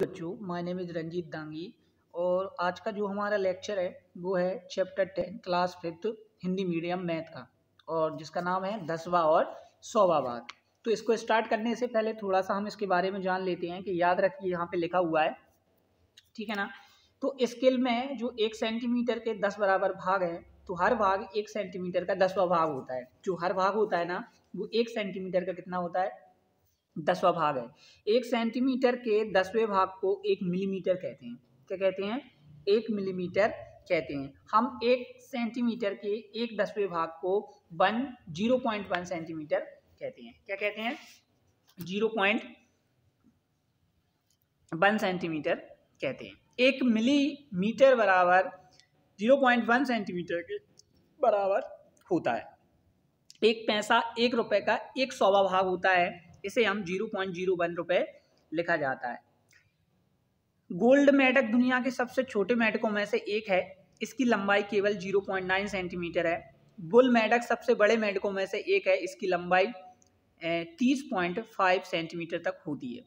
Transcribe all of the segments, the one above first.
बच्चों, my name is Ranjeet Dangi और आज का जो हमारा लेक्चर है वो है chapter 10 class 5 Hindi medium math का, और जिसका नाम है 10वां और 100वां भाग। तो इसको स्टार्ट करने से पहले थोड़ा सा हम इसके बारे में जान लेते हैं कि याद रखिए यहाँ पे लिखा हुआ है, ठीक है ना। तो स्केल में जो 1 सेंटीमीटर के 10 बराबर भाग हैं, तो हर भाग 1 सेंटीमीटर का 10वां भाग होता है। जो हर भाग होता है ना वो 1 सेंटीमीटर का कितना होता है, 10वां भाग है। 1 सेंटीमीटर के 10वें भाग को 1 मिलीमीटर कहते हैं। क्या कहते हैं? 1 मिलीमीटर कहते हैं। हम 1 सेंटीमीटर के 1/10वें भाग को 0.1 सेंटीमीटर कहते हैं। क्या कहते हैं? 0.1 सेंटीमीटर कहते हैं। 1 मिलीमीटर बराबर 0.1 सेंटीमीटर के बराबर होता है। 1 पैसा 1 रुपए का 100वां भाग होता है, इसे हम 0.01 रुपए लिखा जाता है। गोल्ड मेढक दुनिया के सबसे छोटे मेढकों में से एक है, इसकी लंबाई केवल 0.9 सेंटीमीटर है। बुल मेढक सबसे बड़े मेढकों में से एक है, इसकी लंबाई 30.5 सेंटीमीटर तक होती है।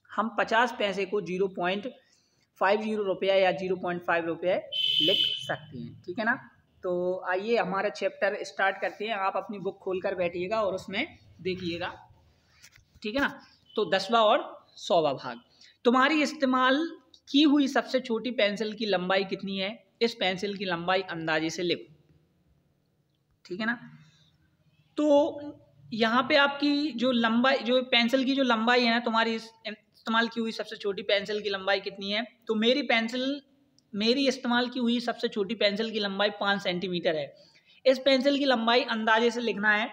हम 50 पैसे को 0.50 रुपया या 0.5 रुपये लिख सकते हैं, ठीक है ना। तो आइए हमारा चैप्टर स्टार्ट करते हैं। आप अपनी बुक खोलकर बैठिएगा और उसमें देखिएगा, ठीक है ना। तो 10वां और 100वां भाग। तुम्हारी इस्तेमाल की हुई सबसे छोटी पेंसिल की लंबाई कितनी है? इस पेंसिल की लंबाई अंदाजे से लिखो, ठीक है ना। तो यहाँ पे आपकी जो लंबाई, जो पेंसिल की जो लंबाई है ना, तुम्हारी इस्तेमाल की हुई सबसे छोटी पेंसिल की लंबाई कितनी है? तो मेरी इस्तेमाल की हुई सबसे छोटी पेंसिल की लंबाई 5 सेंटीमीटर है। इस पेंसिल की लंबाई अंदाजे से लिखना है,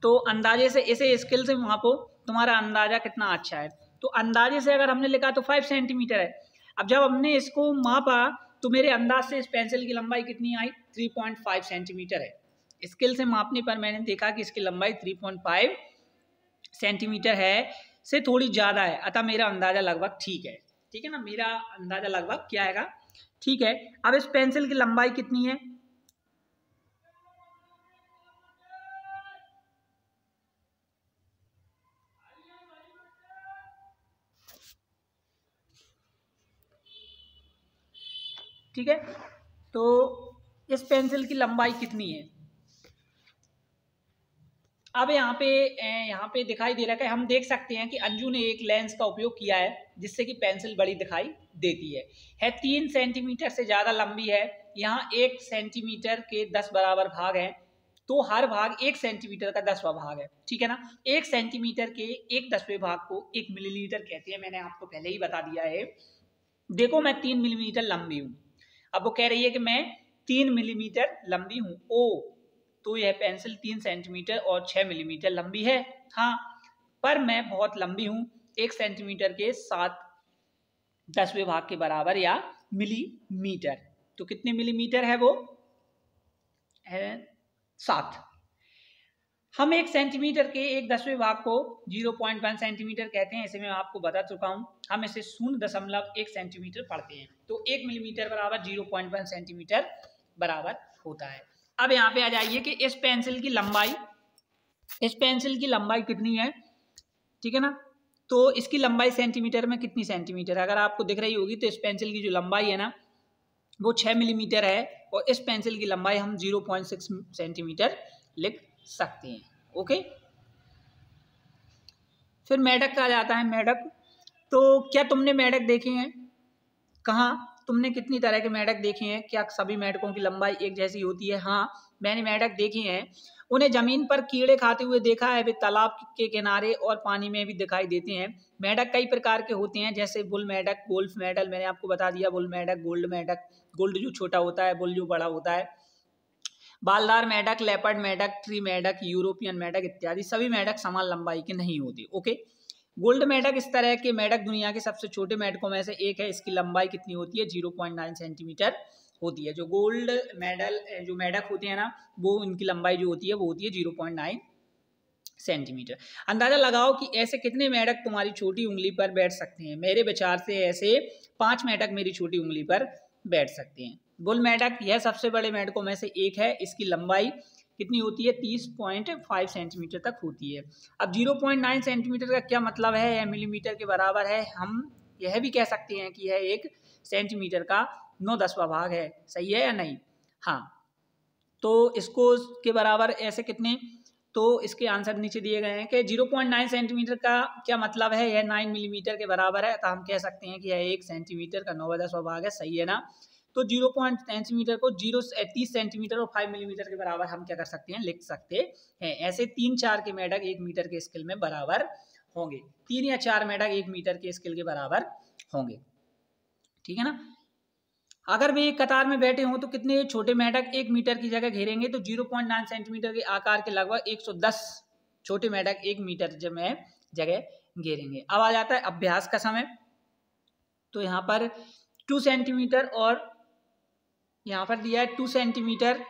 तो अंदाजे से इसे स्केल से मापो, तुम्हारा अंदाजा कितना अच्छा है। तो अंदाजे से अगर हमने लिखा तो 5 सेंटीमीटर है। अब जब हमने इसको मापा तो मेरे अंदाज से इस पेंसिल की लंबाई कितनी आई? 3.5 सेंटीमीटर है। स्केल से मापने पर मैंने देखा कि इसकी लंबाई 3.5 सेंटीमीटर है, से थोड़ी ज़्यादा है, अतः मेरा अंदाजा लगभग ठीक है, ठीक है ना। मेरा अंदाजा लगभग क्या आएगा? ठीक है। अब इस पेंसिल की लंबाई कितनी है? ठीक है, तो इस पेंसिल की लंबाई कितनी है? अब यहाँ पे दिखाई दे रहा है कि हम देख सकते हैं कि अंजू ने एक लेंस का उपयोग किया है जिससे कि पेंसिल बड़ी दिखाई देती है 3 सेंटीमीटर से ज़्यादा लंबी है। यहाँ 1 सेंटीमीटर के 10 बराबर भाग हैं, तो हर भाग 1 सेंटीमीटर का 10वां भाग है, ठीक है ना। 1 सेंटीमीटर के 1/10वें भाग को 1 मिलीमीटर कहते हैं, मैंने आपको पहले ही बता दिया है। देखो मैं 3 मिलीमीटर लंबी हूँ, अब वो कह रही है कि मैं 3 मिलीमीटर लंबी हूँ। ओ, तो यह पेंसिल 3 सेंटीमीटर और 6 मिलीमीटर लंबी है। हाँ, पर मैं बहुत लंबी हूँ, 1 सेंटीमीटर के 7/10वें भाग के बराबर या मिलीमीटर। तो कितने मिलीमीटर है वो? है 7। हम 1 सेंटीमीटर के 1/10वें भाग को 0.1 सेंटीमीटर कहते हैं, इसे मैं आपको बता चुका हूँ। हम इसे 0.1 सेंटीमीटर पढ़ते हैं, तो 1 मिलीमीटर बराबर 0.1 सेंटीमीटर बराबर होता है। अब यहाँ पे आ जाइए कि इस पेंसिल की लंबाई कितनी है, ठीक है ना। तो इसकी लंबाई सेंटीमीटर में कितनी सेंटीमीटर है? अगर आपको दिख रही होगी तो इस पेंसिल की जो लंबाई है ना वो 6 मिलीमीटर है, और इस पेंसिल की लंबाई हम 0.6 सेंटीमीटर लिख सकते हैं। ओके, फिर मेढक का आ जाता है। मेढक, तो क्या तुमने मेढक देखे हैं? कहाँ? तुमने कितनी तरह के मेढक देखे हैं? क्या सभी मेढकों की लंबाई एक जैसी होती है? हाँ, मैंने मेढक देखे हैं। उन्हें जमीन पर कीड़े खाते हुए देखा है, वे तालाब के किनारे और पानी में भी दिखाई देते हैं। मेढक कई प्रकार के होते हैं, जैसे बुल मेढक, गोल्फ मेढक, मैंने आपको बता दिया बुल मेढक, गोल्ड मेढक, गोल्ड जो छोटा होता है, बुल जो बड़ा होता है, बालदार मेढक, लेपर्ड मेढक, ट्री मेढक, यूरोपियन मेढक इत्यादि। सभी मेढक समान लंबाई के नहीं होते। ओके, गोल्ड मेढक इस तरह के मेढक दुनिया के सबसे छोटे मेढकों में से एक है। इसकी लंबाई कितनी होती है? 0.9 सेंटीमीटर होती है। जो गोल्ड जो मेढक होते हैं ना, वो उनकी लंबाई जो होती है वो होती है 0.9 सेंटीमीटर। अंदाजा लगाओ कि ऐसे कितने मेढक तुम्हारी छोटी उंगली पर बैठ सकते हैं। मेरे विचार से ऐसे 5 मेढक मेरी छोटी उंगली पर बैठ सकते हैं। बुल मेढक यह सबसे बड़े मेढकों में से एक है। इसकी लंबाई कितनी होती है? 30.5 सेंटीमीटर तक होती है। अब 0.9 सेंटीमीटर का क्या मतलब है? यह मिलीमीटर के बराबर है। हम यह भी कह सकते हैं कि यह 1 सेंटीमीटर का 9/10वां भाग है। सही है या नहीं? हाँ, तो इसको के बराबर ऐसे कितने, तो इसके आंसर नीचे दिए गए हैं कि 0.9 सेंटीमीटर का क्या मतलब है, यह 9 मिलीमीटर के बराबर है, तो हम कह सकते हैं कि यह 1 सेंटीमीटर का 9/10वां भाग है। सही है ना? तो 0.9 सेंटीमीटर को 30 सेंटीमीटर और 5 मिलीमीटर के बराबर हम क्या कर सकते हैं, लिख सकते हैं। ऐसे 3-4 के मेढक 1 मीटर के स्केल में बराबर होंगे, 3 या 4 मेढक 1 मीटर के स्केल के बराबर होंगे। ठीक है ना? अगर वे एक कतार में बैठे हों तो कितने छोटे मेढक 1 मीटर की जगह घेरेंगे, तो 0.9 सेंटीमीटर के आकार के लगभग 110 छोटे मेढक 1 मीटर जगह घेरेंगे। अब आ जाता है अभ्यास का समय। तो यहाँ पर 2 सेंटीमीटर और यहाँ पर दिया है 2 सेंटीमीटर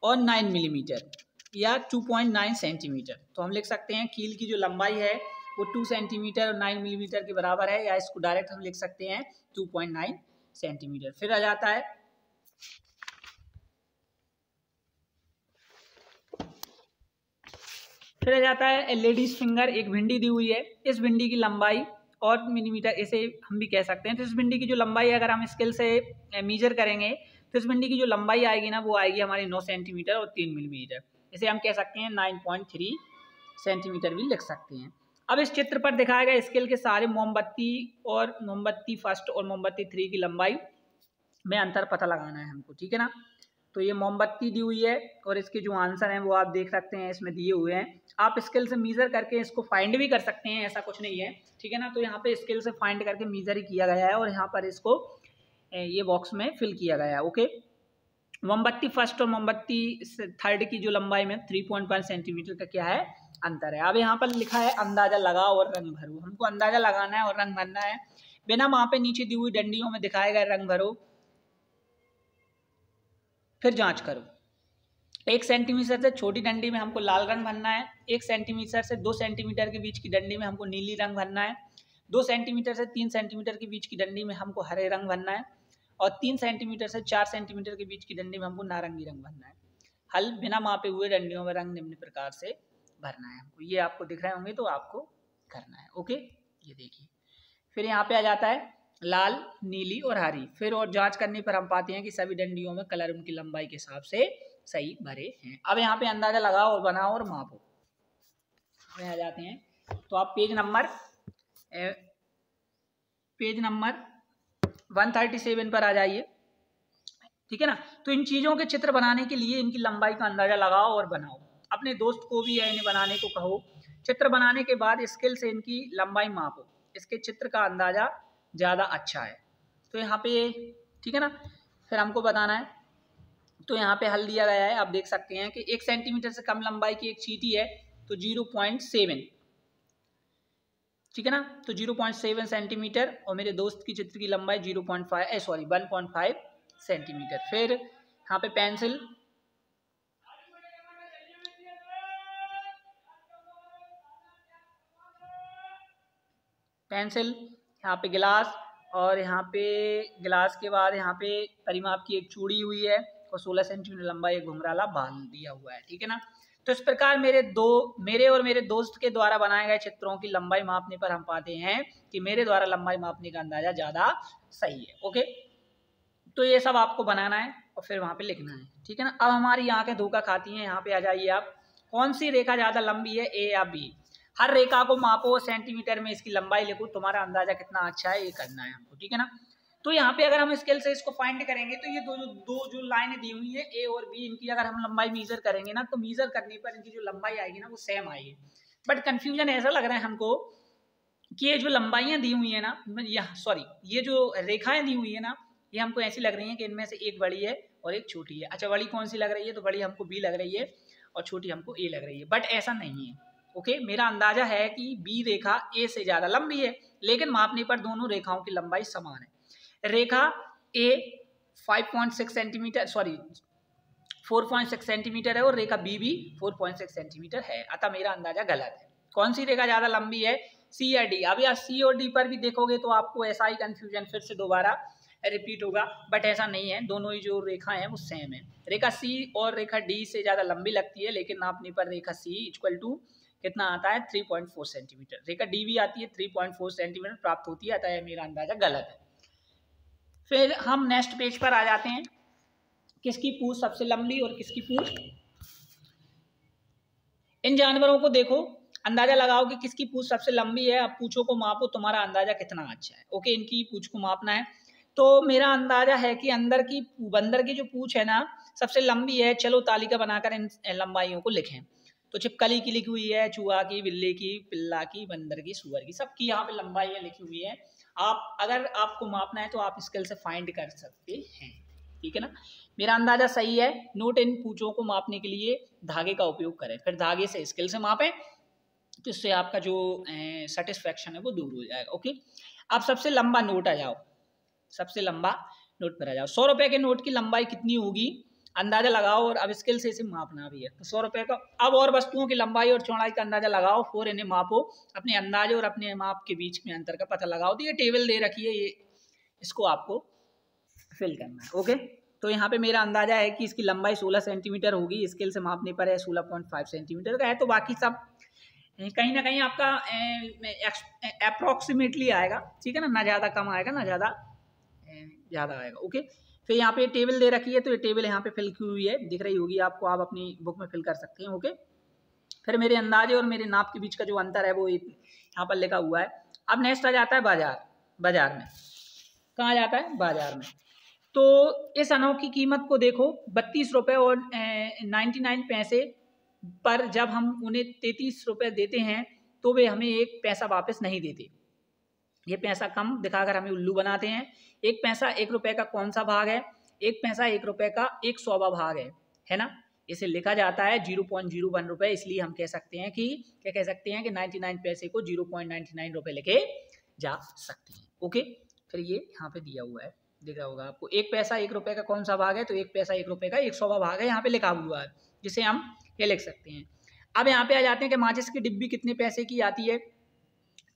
और 9 मिलीमीटर या 2.9 सेंटीमीटर। तो हम लिख सकते हैं कील की जो लंबाई है वो 2 सेंटीमीटर और 9 मिलीमीटर के बराबर है, या इसको डायरेक्ट हम लिख सकते हैं 2.9 सेंटीमीटर। फिर आ जाता है लेडीज फिंगर, एक भिंडी दी हुई है। इस भिंडी की लंबाई और मिलीमीटर, इसे हम भी कह सकते हैं। तो इस भिंडी की जो लंबाई अगर हम स्केल से मेजर करेंगे तो इस भिंडी की जो लंबाई आएगी ना वो आएगी हमारी 9 सेंटीमीटर और 3 मिलीमीटर। इसे हम कह सकते हैं 9.3 सेंटीमीटर भी लिख सकते हैं। अब इस चित्र पर दिखाए गए स्केल के सारे मोमबत्ती और मोमबत्ती फर्स्ट और मोमबत्ती 3 की लंबाई में अंतर पता लगाना है हमको। ठीक है ना? तो ये मोमबत्ती दी हुई है और इसके जो आंसर हैं वो आप देख सकते हैं इसमें दिए हुए हैं। आप स्केल से मीजर करके इसको फाइंड भी कर सकते हैं, ऐसा कुछ नहीं है। ठीक है ना? तो यहाँ पे स्केल से फाइंड करके मीजर ही किया गया है और यहाँ पर इसको ये बॉक्स में फिल किया गया है। ओके, मोमबत्ती फर्स्ट और मोमबत्ती थर्ड की जो लंबाई में 3.5 सेंटीमीटर का क्या है, अंतर है। अब यहाँ पर लिखा है अंदाजा लगाओ और रंग भरो। हमको अंदाजा लगाना है और रंग भरना है। बिना वहाँ पे नीचे दी हुई डंडियों में दिखाए गए रंग भरो, फिर जांच करो। 1 सेंटीमीटर से छोटी डंडी में हमको लाल रंग भरना है। 1 सेंटीमीटर से 2 सेंटीमीटर के बीच की डंडी में हमको नीली रंग भरना है। 2 सेंटीमीटर से 3 सेंटीमीटर के बीच की डंडी में हमको हरे रंग भरना है और 3 सेंटीमीटर से 4 सेंटीमीटर के बीच की डंडी में हमको नारंगी रंग भरना है। हल बिना मापे हुए डंडियों में रंग निम्न प्रकार से भरना है हमको। ये आपको दिख रहे होंगे तो आपको करना है। ओके, ये देखिए। फिर यहाँ पे आ जाता है लाल, नीली और हरी। फिर और जांच करने पर हम पाते हैं कि सभी डंडियों में कलर उनकी लंबाई के हिसाब से सही भरे हैं। अब यहाँ पे अंदाजा लगाओ और बनाओ और मापो में आ जाते हैं। तो आप पेज नंबर 137 पर आ जाइए। ठीक है ना? तो इन चीज़ों के चित्र बनाने के लिए इनकी लंबाई का अंदाजा लगाओ और बनाओ। अपने दोस्त को भी इन्हें बनाने को कहो। चित्र बनाने के बाद स्केल से इनकी लंबाई मापो, इसके चित्र का अंदाजा ज़्यादा अच्छा है। तो यहाँ पे ठीक है ना, फिर हमको बताना है। तो यहाँ पे हल दिया गया है, आप देख सकते हैं कि 1 सेंटीमीटर से कम लंबाई की एक चींटी है तो 0.7, ठीक है ना? तो 0.7 सेंटीमीटर और मेरे दोस्त की चित्र की लंबाई 1.5 सेंटीमीटर। फिर यहाँ पे पेंसिल, यहाँ पे गिलास और यहाँ पे गिलास के बाद यहाँ पे परिमाप की एक चूड़ी हुई है और 16 सेंटीमीटर लंबा एक घुंघराला बाल दिया हुआ है। ठीक है ना? तो इस प्रकार मेरे और मेरे दोस्त के द्वारा बनाए गए चित्रों की लंबाई मापने पर हम पाते हैं कि मेरे द्वारा लंबाई मापने का अंदाजा ज़्यादा सही है। ओके, तो ये सब आपको बनाना है और फिर वहाँ पे लिखना है। ठीक है ना? अब हमारी आंखें धोखा खाती हैं। यहाँ पे आ जाइए आप। कौन सी रेखा ज़्यादा लंबी है, ए या बी? हर रेखा को मापो, सेंटीमीटर में इसकी लंबाई लिखो, तुम्हारा अंदाजा कितना अच्छा है ये करना है हमको। ठीक है ना? तो यहाँ पे अगर हम स्केल से इसको फाइंड करेंगे तो ये दो जो लाइनें दी हुई है ए और बी, इनकी अगर हम लंबाई मीजर करेंगे ना तो मीजर करने पर इनकी जो लंबाई आएगी ना वो सेम आएगी। बट कन्फ्यूजन ऐसा लग रहा है हमको कि ये जो लंबाइयाँ दी हुई है ना, ये जो रेखाएं दी हुई है ना, ये हमको ऐसी लग रही है कि इनमें से एक बड़ी है और एक छोटी है। अच्छा, बड़ी कौन सी लग रही है? तो बड़ी हमको बी लग रही है और छोटी हमको ए लग रही है। बट ऐसा नहीं है। ओके, मेरा अंदाजा है कि बी रेखा ए से ज़्यादा लंबी है, लेकिन मापने पर दोनों रेखाओं की लंबाई समान है। रेखा ए 4.6 सेंटीमीटर है और रेखा बी भी 4.6 सेंटीमीटर है। अतः मेरा अंदाजा गलत है। कौन सी रेखा ज़्यादा लंबी है, सी या डी? अब यार सी और डी पर भी देखोगे तो आपको ऐसा ही कंफ्यूजन फिर से दोबारा रिपीट होगा, बट ऐसा नहीं है। दोनों ही जो रेखा है वो सेम है। रेखा सी और रेखा डी से ज़्यादा लंबी लगती है, लेकिन नापने पर रेखा सी इक्वल टू कितना आता है 3.4 सेंटीमीटर। रेखा डी भी आती है 3.4 सेंटीमीटर प्राप्त होती है, अतः मेरा अंदाजा गलत है। फिर हम नेक्स्ट पेज पर आ जाते हैं, किसकी पूंछ सबसे लंबी और किसकी पूंछ। इन जानवरों को देखो, अंदाजा लगाओ कि किसकी पूंछ सबसे लंबी है। अब पूंछों को मापो, तुम्हारा अंदाजा कितना अच्छा है। ओके, इनकी पूंछ को मापना है। तो मेरा अंदाजा है कि अंदर की बंदर की जो पूंछ है ना सबसे लंबी है। चलो तालिका बनाकर इन लंबाइयों को लिखें। तो छिपकली की लिखी हुई है, चूहा की, बिल्ली की, पिल्ला की, बंदर की, सुअर की, सबकी यहाँ पे लंबाइयाँ लिखी हुई है। आप अगर आपको मापना है तो आप स्केल से फाइंड कर सकते हैं, ठीक है ना। मेरा अंदाजा सही है। नोट इन पूंछों को मापने के लिए धागे का उपयोग करें, फिर धागे से स्केल से मापें, तो इससे आपका जो सेटिस्फैक्शन है वो दूर हो जाएगा। ओके, आप सबसे लंबा नोट आ जाओ, सबसे लंबा नोट पर आ जाओ। 100 रुपए के नोट की लंबाई कितनी होगी अंदाजा लगाओ, और अब स्केल से इसे मापना भी है। तो 100 रुपए का। अब और वस्तुओं की लंबाई और चौड़ाई का अंदाजा लगाओ, फिर इन्हें मापो, अपने अंदाजे और अपने माप के बीच में अंतर का पता लगाओ। तो ये टेबल दे रखी है, ये इसको आपको फिल करना है। ओके, तो यहाँ पे मेरा अंदाजा है कि इसकी लंबाई 16 सेंटीमीटर होगी, स्केल से मापने पर है 16.5 सेंटीमीटर का है। तो बाकी सब कहीं ना कहीं आपका अप्रोक्सीमेटली आएगा, ठीक है ना ज़्यादा कम आएगा ना ज़्यादा आएगा। ओके, फिर यहाँ पे टेबल दे रखी है, तो ये टेबल यहाँ पे फिल की हुई है, दिख रही होगी आपको, आप अपनी बुक में फिल कर सकते हैं। ओके, फिर मेरे अंदाजे और मेरे नाप के बीच का जो अंतर है वो यहाँ पर लिखा हुआ है। अब नेक्स्ट आ जाता है बाजार। बाजार में कहाँ जाता है? बाजार में। तो इस अनाज की कीमत को देखो, 32 रुपये और 99 पैसे पर जब हम उन्हें 33 रुपये देते हैं तो वे हमें 1 पैसा वापस नहीं देते। ये पैसा कम दिखाकर हमें उल्लू बनाते हैं। 1 पैसा 1 रुपये का कौन सा भाग है? 1 पैसा 1 रुपये का 100वां भाग है ना। इसे लिखा जाता है 0.01 रुपये। इसलिए हम कह सकते हैं कि 99 पैसे को 0.99 रुपये लिखे जा सकते हैं। ओके, फिर ये यहाँ पे दिया हुआ है, दिख रहा होगा आपको। 1 पैसा 1 रुपये का कौन सा भाग है? तो 1 पैसा 1 रुपये का 100वां भाग है, यहाँ पे लिखा हुआ है, जिसे हम ये लिख सकते हैं। अब यहाँ पे आ जाते हैं कि माचिस की डिब्बी कितने पैसे की आती है,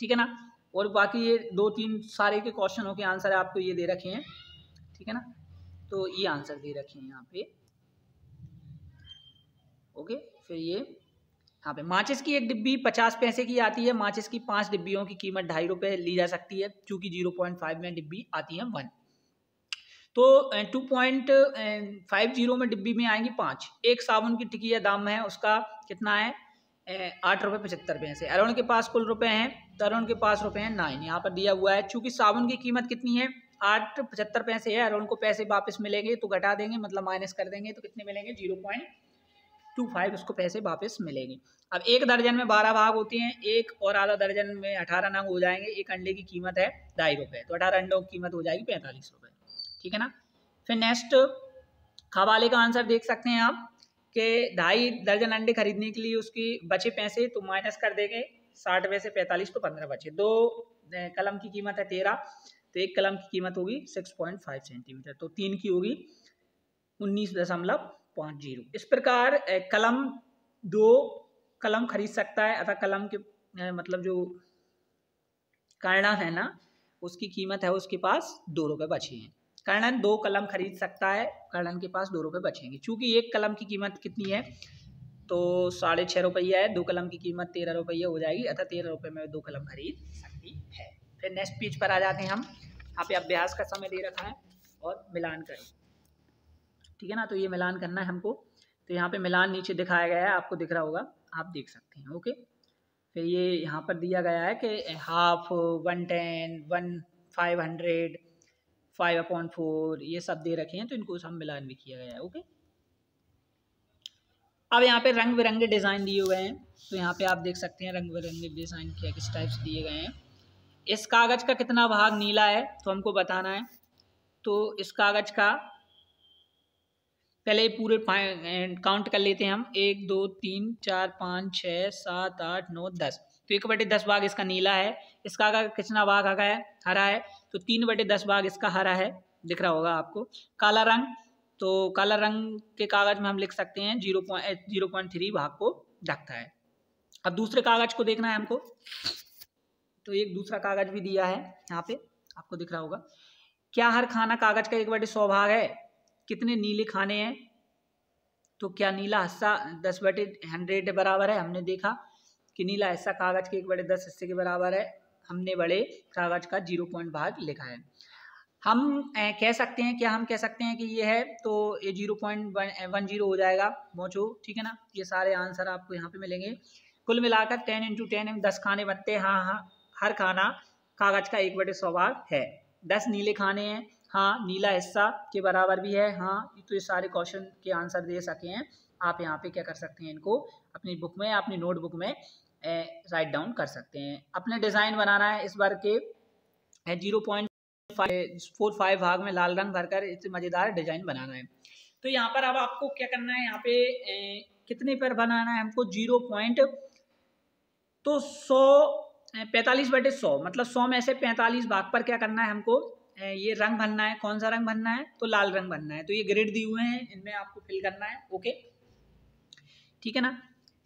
ठीक है ना। और बाकी ये 2-3 सारे के क्वेश्चनों के आंसर आपको ये दे रखे हैं, ठीक है ना। तो ये आंसर दे रखे हैं यहाँ पे। ओके, फिर ये यहाँ पे माचिस की एक डिब्बी 50 पैसे की आती है। माचिस की 5 डिब्बियों की कीमत 2.5 रुपये ली जा सकती है, चूंकि 0.5 में डिब्बी आती है 1। तो 2.50 में डिब्बी में आएंगी 5। एक साबुन की टिकिया दाम है उसका कितना है? 8 रुपये 75 पैसे। अरुण के पास कुल रुपए हैं, तो अरुण के पास रुपए हैं 9। यहाँ पर दिया हुआ है, चूंकि साबुन की कीमत कितनी है? 8.75 पैसे है। अरुण को पैसे वापस मिलेंगे तो घटा देंगे, मतलब माइनस कर देंगे, तो कितने मिलेंगे? 0.25 उसको पैसे वापस मिलेंगे। अब 1 दर्जन में 12 भाग होते हैं, 1 और आधा दर्जन में 18 नंग हो जाएंगे। 1 अंडे की कीमत है 2.5 रुपये, तो 18 अंडों की कीमत हो जाएगी 45 रुपये, ठीक है ना। फिर नेक्स्ट हवाले का आंसर देख सकते हैं आप कि 2.5 दर्जन अंडे खरीदने के लिए उसकी बचे पैसे, तो माइनस कर देंगे 60 में से 45, तो 15 बचे। 2 कलम की कीमत है 13, तो 1 कलम की कीमत होगी 6.5 सेंटीमीटर, तो 3 की होगी 19.50। इस प्रकार कलम 2 कलम खरीद सकता है, अतः कलम के मतलब जो कर्णन है ना उसकी कीमत है, उसके पास 2 रुपये बचे हैं। कर्णन 2 कलम खरीद सकता है, कर्णन के पास 2 रुपये बचेंगे। चूंकि 1 कलम की कीमत कितनी है? तो 6.5 रुपया है। 2 कलम की कीमत 13 रुपये हो जाएगी, अतः 13 रुपये में 2 कलम खरीद सकती है। फिर नेक्स्ट पेज पर आ जाते हैं हम। यहाँ पे अभ्यास का समय दे रखा है और मिलान करें, ठीक है ना। तो ये मिलान करना है हमको, तो यहाँ पे मिलान नीचे दिखाया गया है, आपको दिख रहा होगा, आप देख सकते हैं। ओके, फिर ये यहाँ पर दिया गया है कि हाफ, 110, 1/500, 5/4 ये सब दे रखे हैं, तो इनको सब मिलान भी किया गया है। ओके, अब यहाँ पे रंग बिरंगे डिज़ाइन दिए हुए हैं, तो यहाँ पे आप देख सकते हैं रंग बिरंगे डिज़ाइन क्या किस टाइप से दिए गए हैं। इस कागज़ का कितना भाग नीला है तो हमको बताना है। तो इस कागज़ का पहले पूरे काउंट कर लेते हैं हम, 1 2 3 4 5 6 7 8 9 10। तो 1/10 भाग इसका नीला है। इसका कितना भाग है? हरा है, तो 3/10 भाग इसका हरा है, दिख रहा होगा आपको। काला रंग, तो काला रंग के कागज़ में हम लिख सकते हैं 0.3 भाग को ढकता है। अब दूसरे कागज़ को देखना है हमको, तो एक दूसरा कागज़ भी दिया है यहाँ पे, आपको दिख रहा होगा। क्या हर खाना कागज़ का 1/100 भाग है? कितने नीले खाने हैं? तो क्या नीला हिस्सा 10/100 बराबर है? हमने देखा कि नीला हिस्सा कागज के 1/10 हिस्से के बराबर है, हमने बड़े कागज का 0 पॉइंट भाग लिखा है। हम कह सकते हैं, क्या हम कह सकते हैं कि ये है, तो ये 0.10 हो जाएगा मोचो, ठीक है ना। ये सारे आंसर आपको यहाँ पे मिलेंगे। कुल मिलाकर 10 × 10 10 खाने बनते हैं। हाँ, हर खाना कागज का 1/100 भाग है। 10 नीले खाने हैं, हाँ, नीला हिस्सा के बराबर भी है, हाँ। तो ये सारे क्वेश्चन के आंसर दे सके हैं आप। यहाँ पे क्या कर सकते हैं, इनको अपनी बुक में, अपनी नोटबुक में राइट डाउन कर सकते हैं। अपने डिज़ाइन बनाना है इस बार के 0.45 भाग में लाल रंग भरकर इस मज़ेदार डिजाइन बनाना है। तो यहाँ पर अब आपको क्या करना है, यहाँ पे कितने पर बनाना है हमको, 45/100 मतलब 100 में से 45 भाग पर क्या करना है हमको, ये रंग भरना है। कौन सा रंग भरना है, तो लाल रंग भरना है। तो ये ग्रिड दिए हुए हैं, इनमें आपको फिल करना है, ओके, ठीक है ना।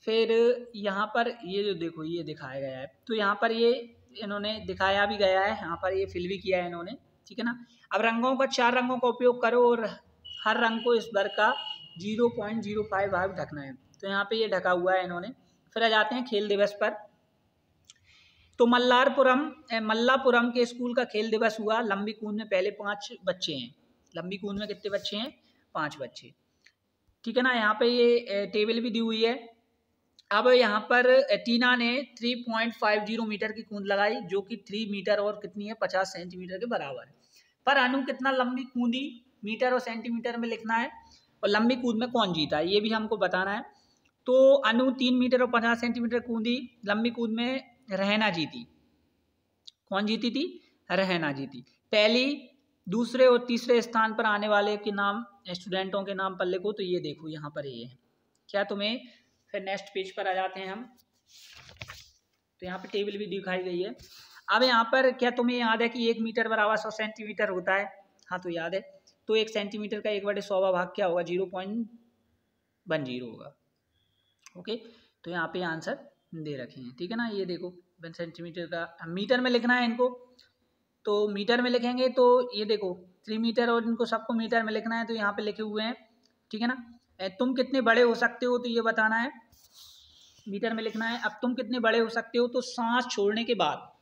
फिर यहाँ पर ये जो देखो ये दिखाया गया है, तो यहाँ पर ये इन्होंने दिखाया भी गया है, यहाँ पर ये फिल भी किया है इन्होंने, ठीक है ना। अब रंगों का 4 रंगों का उपयोग करो और हर रंग को इस वर्ग का 0.05 भाग ढकना है। तो यहाँ पे ये ढका हुआ है इन्होंने। फिर आ जाते हैं खेल दिवस पर। तो मल्लापुरम के स्कूल का खेल दिवस हुआ। लंबी कूद में पहले 5 बच्चे हैं। लंबी कूद में कितने बच्चे हैं, 5 बच्चे, ठीक है ना। यहाँ पे ये टेबल भी दी हुई है। अब यहाँ पर टीना ने 3.50 मीटर की कूद लगाई, जो कि 3 मीटर और कितनी है, 50 सेंटीमीटर के बराबर है। पर अनु कितना लंबी कूदी, मीटर और सेंटीमीटर में लिखना है, और लंबी कूद में कौन जीता है ये भी हमको बताना है। तो अनु 3 मीटर और 50 सेंटीमीटर कूदी, लंबी कूद में रहना जीती। कौन जीती थी, रहना जीती। पहली, दूसरे और तीसरे स्थान पर आने वाले के नाम, स्टूडेंटों के नाम पर लिखो। तो ये देखो यहाँ पर ये है क्या तुम्हें। फिर नेक्स्ट पेज पर आ जाते हैं हम। तो यहाँ पे टेबल भी दिखाई गई है। अब यहाँ पर क्या तुम्हें याद है कि 1 मीटर बराबर 100 सेंटीमीटर होता है, हाँ तो याद है। तो 1 सेंटीमीटर का 1/100 भाग क्या होगा, 0.10 होगा, ओके। तो यहाँ पे आंसर दे रखे हैं, ठीक है ना। ये देखो 1 सेंटीमीटर का मीटर में लिखना है इनको, तो मीटर में लिखेंगे। तो ये देखो 3 मीटर और इनको सबको मीटर में लिखना है, तो यहाँ पे लिखे हुए हैं, ठीक है ना। तुम कितने बड़े हो सकते हो, तो ये बताना है, मीटर में लिखना है। अब तुम कितने बड़े हो सकते हो, तो सांस छोड़ने के बाद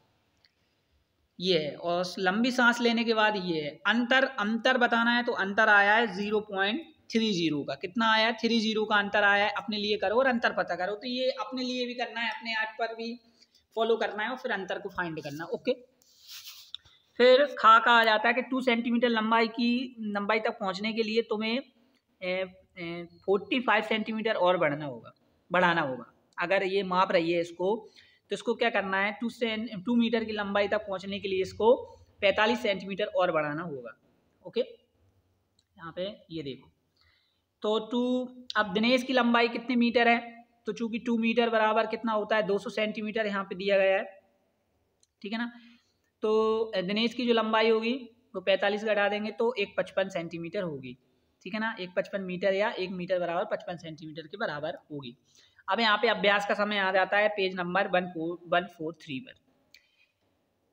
ये है, और लंबी सांस लेने के बाद ये है। अंतर बताना है, तो अंतर आया है 0.30 का। कितना आया है, 30 का अंतर आया है। अपने लिए करो और अंतर पता करो। तो ये अपने लिए भी करना है, अपने आप पर भी फॉलो करना है, और फिर अंतर को फाइंड करना, ओके। फिर खा का आ जाता है कि 2 सेंटीमीटर लंबाई तक पहुंचने के लिए तुम्हें 45 सेंटीमीटर और बढ़ाना होगा। अगर ये माप रही है इसको, तो इसको क्या करना है, 2 मीटर की लंबाई तक पहुंचने के लिए इसको 45 सेंटीमीटर और बढ़ाना होगा, ओके। यहाँ पे ये देखो, तो 2, अब दिनेश की लंबाई कितने मीटर है, तो चूंकि 2 मीटर बराबर कितना होता है, 200 सेंटीमीटर यहाँ पे दिया गया है, ठीक है ना। तो दिनेश की जो लंबाई होगी वो 45 घटा देंगे, तो 155 सेंटीमीटर होगी, ठीक है ना। 155 मीटर या 1 मीटर बराबर 55 सेंटीमीटर के बराबर होगी। अब यहाँ पे अभ्यास का समय आ जाता है पेज नंबर 143 पर।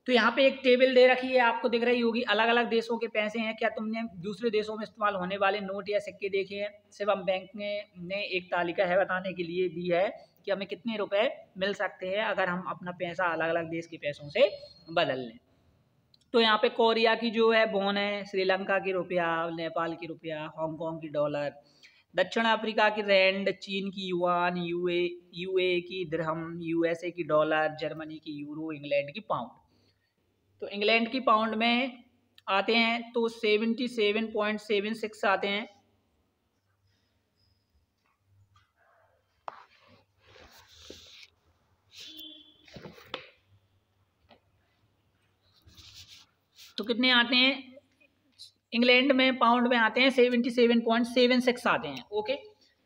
तो यहाँ पे एक टेबल दे रखी है, आपको दिख रही होगी। अलग अलग देशों के पैसे हैं। क्या तुमने दूसरे देशों में इस्तेमाल होने वाले नोट या सिक्के देखे हैं? शिवम बैंक ने एक तालिका है बताने के लिए दी है कि हमें कितने रुपए मिल सकते हैं अगर हम अपना पैसा अलग अलग देश के पैसों से बदल लें। तो यहाँ पे कोरिया की जो है वॉन है, श्रीलंका की रुपया, नेपाल की रुपया, हांगकांग की डॉलर, दक्षिण अफ्रीका की रैंड, चीन की युआन, यूए की दिरहम, यूएसए की डॉलर, जर्मनी की यूरो, इंग्लैंड की पाउंड। तो इंग्लैंड की पाउंड में आते हैं तो 77.76 आते हैं। तो कितने आते हैं इंग्लैंड में, पाउंड में आते हैं 77.76 आते हैं, ओके।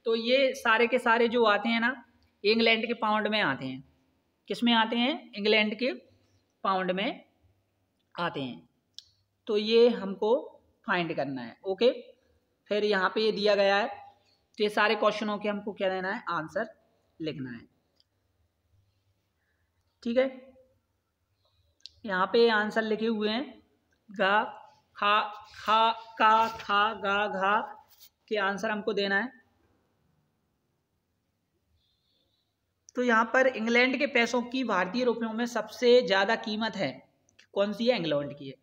तो ये सारे के सारे जो आते हैं ना, इंग्लैंड के पाउंड में आते हैं। किस में आते हैं, इंग्लैंड के पाउंड में आते हैं। तो ये हमको फाइंड करना है, ओके। फिर यहाँ पे ये दिया गया है, तो ये सारे क्वेश्चनों के हमको क्या देना है, आंसर लिखना है, ठीक है। यहाँ पे आंसर लिखे हुए हैं, गा, खा, खा, का, खा, गा, घा के आंसर हमको देना है। तो यहाँ पर इंग्लैंड के पैसों की भारतीय रुपयों में सबसे ज़्यादा कीमत है, कौन सी है? इंग्लैंड की है।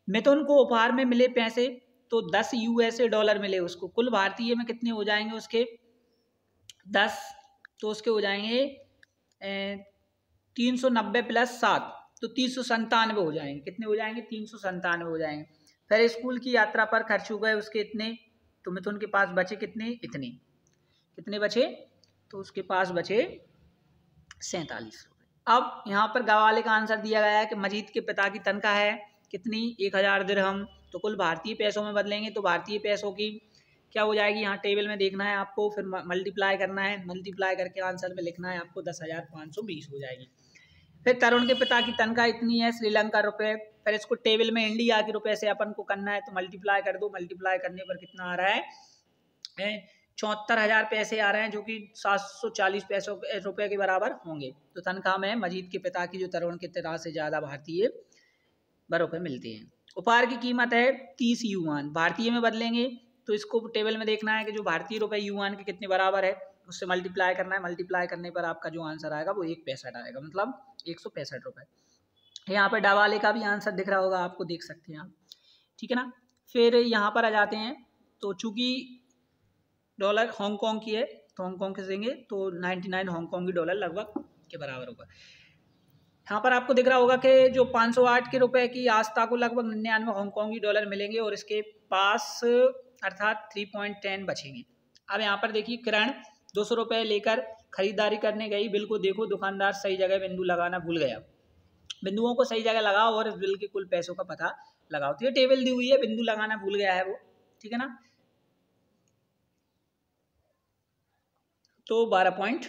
मिथुन को उपहार में मिले पैसे तो 10 यूएसए डॉलर मिले उसको, कुल भारतीय में कितने हो जाएंगे उसके? 10, तो उसके हो जाएंगे 390 प्लस 7 तो 397 हो जाएंगे। कितने हो जाएंगे? 397 हो जाएंगे। फिर स्कूल की यात्रा पर खर्च हो गए उसके इतने, तो मिथुन के पास बचे कितने? इतने। कितने बचे? तो उसके पास बचे 47 रुपये। अब यहाँ पर गवाले का आंसर दिया गया है कि मजीद के पिता की तनख्वाह है कितनी? 1000 दिरहम। तो कुल भारतीय पैसों में बदलेंगे तो भारतीय पैसों की क्या हो जाएगी? यहाँ टेबल में देखना है आपको, फिर मल्टीप्लाई करना है, मल्टीप्लाई करके आंसर में लिखना है आपको, 10,520 हो जाएगी। फिर तरुण के पिता की तनख्वाह इतनी है श्रीलंका रुपए, फिर इसको टेबल में इंडिया के रुपए से अपन को करना है, तो मल्टीप्लाई कर दो। मल्टीप्लाई करने पर कितना आ रहा है? 74,000 पैसे आ रहे हैं, जो कि 740 पैसों रुपए के बराबर होंगे। तो तनख्वाह में मजीद के पिता की जो तरुण के तरह से ज़्यादा भारतीय रुपए मिलते हैं। उपहार की कीमत है 30 युआन, भारतीय में बदलेंगे तो इसको टेबल में देखना है कि जो भारतीय रुपए युआन के कितने बराबर है, उससे मल्टीप्लाई करना है। मल्टीप्लाई करने पर आपका जो आंसर आएगा वो 1.65 आएगा, मतलब 165 रुपये। यहाँ पर डावाले का भी आंसर दिख रहा होगा आपको, देख सकते हैं आप, ठीक है ना। फिर यहाँ पर आ जाते हैं, तो चूंकि डॉलर हांगकांग की है तो हांगकांग के देंगे तो 99 हांगकांगी डॉलर लगभग के बराबर होगा। यहाँ पर आपको दिख रहा होगा कि जो 508 के रुपए की आस्था को लगभग 99 हांगकांगी डॉलर मिलेंगे और इसके पास अर्थात 3.10 बचेंगे। अब यहाँ पर देखिए, किरण 200 रुपये लेकर खरीदारी करने गई, बिल को देखो, दुकानदार सही जगह बिंदु लगाना भूल गया। बिंदुओं को सही जगह लगाओ और इस बिल के कुल पैसों का पता लगाओ। तो ये टेबल दी हुई है, बिंदु लगाना भूल गया है वो, ठीक है ना। तो 12 पॉइंट,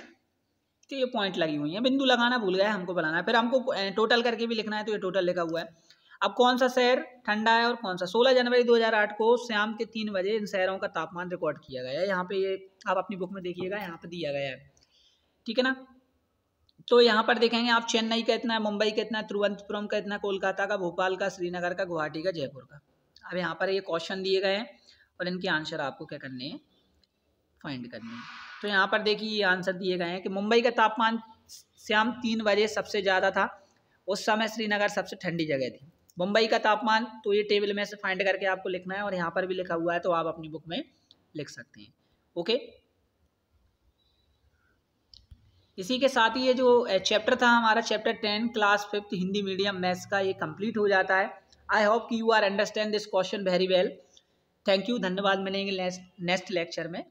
तो ये पॉइंट लगी हुई है, बिंदु लगाना भूल गया है, हमको बनाना है। फिर हमको टोटल करके भी लिखना है, तो ये टोटल लिखा हुआ है। अब कौन सा शहर ठंडा है और कौन सा? 16 जनवरी 2008 को शाम के 3 बजे इन शहरों का तापमान रिकॉर्ड किया गया है। यहाँ पे ये आप अपनी बुक में देखिएगा, यहाँ पे दिया गया है, ठीक है ना। तो यहाँ पर देखेंगे आप, चेन्नई का इतना है, मुंबई का इतना, तिरुवनंतपुरम का इतना, कोलकाता का, भोपाल का, श्रीनगर का, गुवाहाटी का, जयपुर का। अब यहाँ पर ये क्वेश्चन दिए गए हैं और इनके आंसर आपको क्या करने हैं? फाइंड करने हैं। तो यहाँ पर देखिए ये आंसर दिए गए हैं कि मुंबई का तापमान शाम 3 बजे सबसे ज़्यादा था, उस समय श्रीनगर सबसे ठंडी जगह थी। मुंबई का तापमान तो ये टेबल में से फाइंड करके आपको लिखना है और यहाँ पर भी लिखा हुआ है, तो आप अपनी बुक में लिख सकते हैं। ओके, इसी के साथ ही ये जो चैप्टर था हमारा, chapter 10 class 5 Hindi medium maths का, ये कंप्लीट हो जाता है। आई होप कि you are understand this question very well. Thank you, धन्यवाद। मिलेंगे नेक्स्ट लेक्चर में।